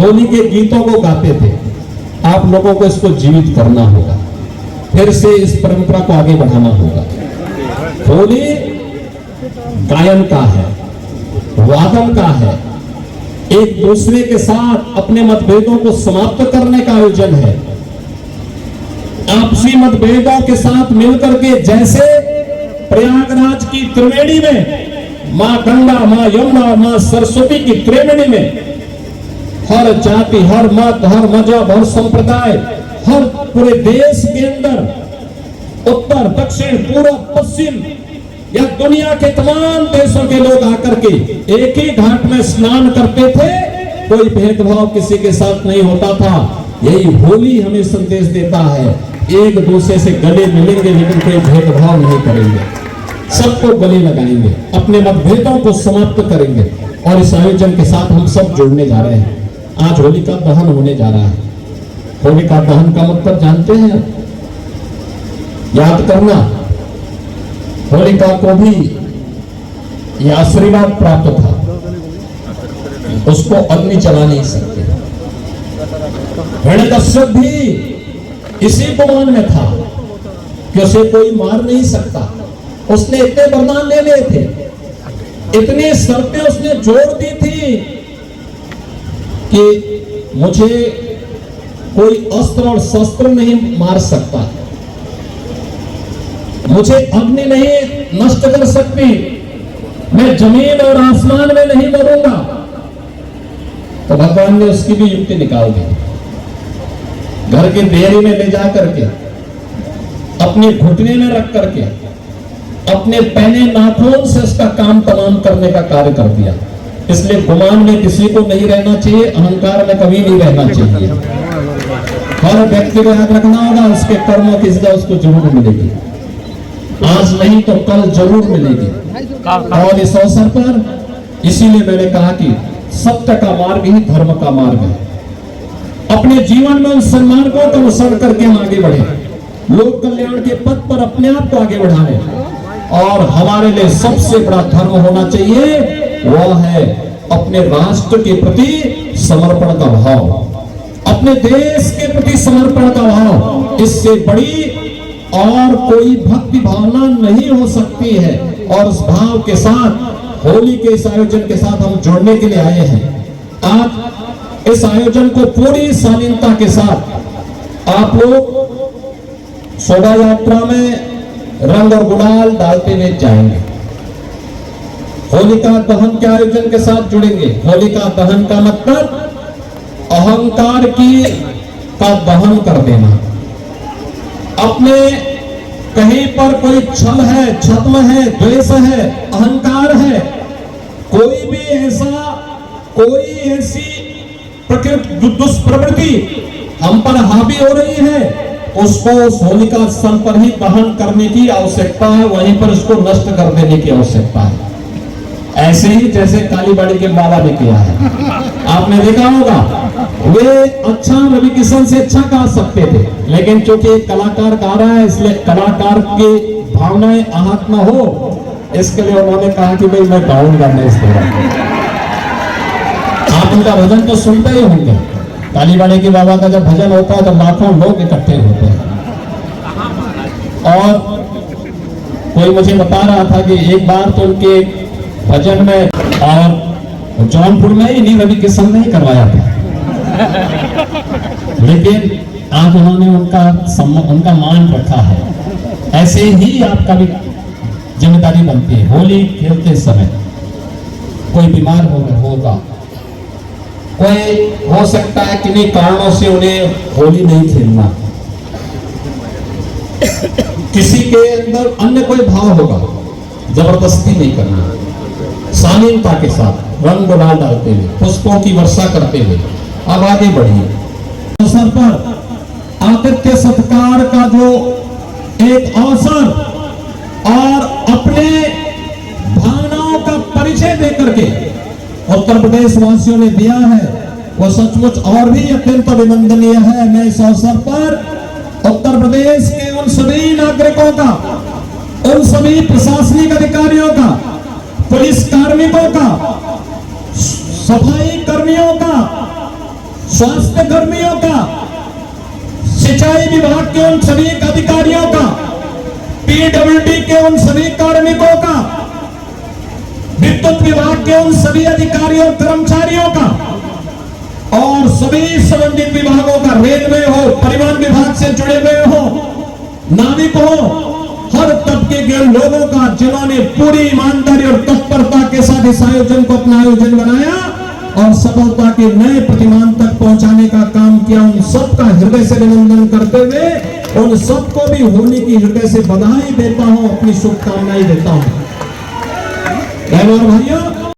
होली के गीतों को गाते थे। आप लोगों को इसको जीवित करना होगा, फिर से इस परंपरा को आगे बढ़ाना होगा। होली गायन का है, वादन का है, एक दूसरे के साथ अपने मतभेदों को समाप्त करने का आयोजन है। आपसी मतभेदों के साथ मिलकर के, जैसे प्रयागराज की त्रिवेणी में मां गंगा, मां यमुना, मां सरस्वती की त्रिवेणी में हर जाति, हर मत, हर मजहब, हर संप्रदाय, हर पूरे देश के अंदर उत्तर, दक्षिण, पूर्व, पश्चिम या दुनिया के तमाम देशों के लोग आकर के एक ही घाट में स्नान करते थे। कोई भेदभाव किसी के साथ नहीं होता था। यही होली हमें संदेश देता है, एक दूसरे से गले मिलेंगे लेकिन कोई भेदभाव नहीं करेंगे, सबको गले लगाएंगे, अपने मतभेदों को समाप्त करेंगे। और इस आयोजन के साथ हम सब जुड़ने जा रहे हैं। आज होलिका दहन होने जा रहा है। होलिका दहन का मतलब जानते हैं? याद करना, होलिका को भी यह आशीर्वाद प्राप्त था, उसको अग्नि जला नहीं सकते। हिरण्यकश्यप भी इसी गुमान में था कि उसे कोई मार नहीं सकता। उसने इतने वरदान ले लिए थे, इतनी शर्तें उसने जोड़ दी थी कि मुझे कोई अस्त्र और शस्त्र नहीं मार सकता, मुझे अग्नि नहीं नष्ट कर सकती, मैं जमीन और आसमान में नहीं मरूंगा। तो भगवान ने उसकी भी युक्ति निकाल दी। घर की देरी में ले जा करके, अपने घुटने में रख करके, अपने पहने नाखून से उसका काम तमाम करने का कार्य कर दिया। इसलिए गुमान में किसी को नहीं रहना चाहिए, अहंकार में कभी नहीं रहना चाहिए। हर व्यक्ति को याद रखना होगा, उसके कर्मों की सजा उसको जरूर मिलेगी, आज नहीं तो कल जरूर मिलेगी। और इस अवसर पर इसीलिए मैंने कहा कि सत्य का मार्ग ही धर्म का मार्ग है। अपने जीवन में उन सन्मार्गों का अनुसरण करके हम आगे बढ़े, लोक कल्याण के पथ पर अपने आप को आगे बढ़ाने। और हमारे लिए सबसे बड़ा धर्म होना चाहिए, वह है अपने राष्ट्र के प्रति समर्पण का भाव, अपने देश के प्रति समर्पण का भाव। इससे बड़ी और कोई भक्ति भावना नहीं हो सकती है। और उस भाव के साथ होली के इस आयोजन के साथ हम जोड़ने के लिए आए हैं। आप इस आयोजन को पूरी शालीनता के साथ आप लोग शोभा यात्रा में रंग और गुलाल डालते हुए जाएंगे। होलिका दहन के आयोजन के साथ जुड़ेंगे। होलिका दहन का मतलब अहंकार का दहन कर देना। अपने कहीं पर कोई छल है, छद्म है, द्वेष है, अहंकार है, कोई ऐसी प्रकृति दुष्प्रवृत्ति हम पर हावी हो रही है, उसको उस होलिका स्थल पर ही दहन करने की आवश्यकता है, वहीं पर उसको नष्ट कर देने की आवश्यकता है। ऐसे ही जैसे कालीबाड़ी के बाबा ने किया है, आपने देखा होगा। वे अच्छा रवि किशन से अच्छा गा सकते थे, लेकिन चूंकि एक कलाकार गा रहा है, इसलिए कलाकार की भावनाएं आहत न हो, इसके लिए उन्होंने कहा कि भाई मैं गाऊंगा नहीं इस तरह। आप उनका भजन तो सुनते ही होंगे। कालीबाड़ी के बाबा का जब भजन होता है तो लाखों लोग इकट्ठे होते हैं। और कोई मुझे बता रहा था कि एक बार तो उनके भजन में, और जौनपुर में ही नहीं, रवि किशन ने ही करवाया था, लेकिन आज उन्होंने उनका मान रखा है। ऐसे ही आपका भी जिम्मेदारी बनती है। होली खेलते समय कोई बीमार होगा, कोई हो सकता है किन्हीं कारणों से उन्हें होली नहीं खेलना, किसी के अंदर अन्य कोई भाव होगा, जबरदस्ती नहीं करना, शालीनता के साथ रंग गुलाल डालते हुए, पुष्पों की वर्षा करते हुए अब आगे बढ़िए। अवसर पर आतिथ्य सत्कार का जो एक अवसर और अपने भावनाओं का परिचय देकर के उत्तर प्रदेश वासियों ने दिया है, वो सचमुच और भी अत्यंत अभिनंदनीय है। मैं इस अवसर पर उत्तर प्रदेश के उन सभी नागरिकों का, उन सभी प्रशासनिक अधिकारियों का, पुलिस कार्मिकों का, सफाई कर्मियों का, स्वास्थ्य कर्मियों का, सिंचाई विभाग के उन सभी अधिकारियों का, पीडब्ल्यूडी के उन सभी कार्मिकों का, विद्युत विभाग के उन सभी अधिकारियों कर्मचारियों का और सभी संबंधित विभागों का, रेलवे हो, परिवहन विभाग से जुड़े हुए हो, नाविक हो, हर तबके के लोगों का, जिन्होंने पूरी ईमानदारी और तत्परता के साथ इस आयोजन को अपना आयोजन बनाया और सफलता के नए प्रतिमान तक पहुंचाने का काम किया, उन सबका हृदय से अभिनंदन करते हुए उन सबको भी होली की हृदय से बधाई देता हूं, अपनी शुभकामनाएं देता हूं। बहनों और भाइयों,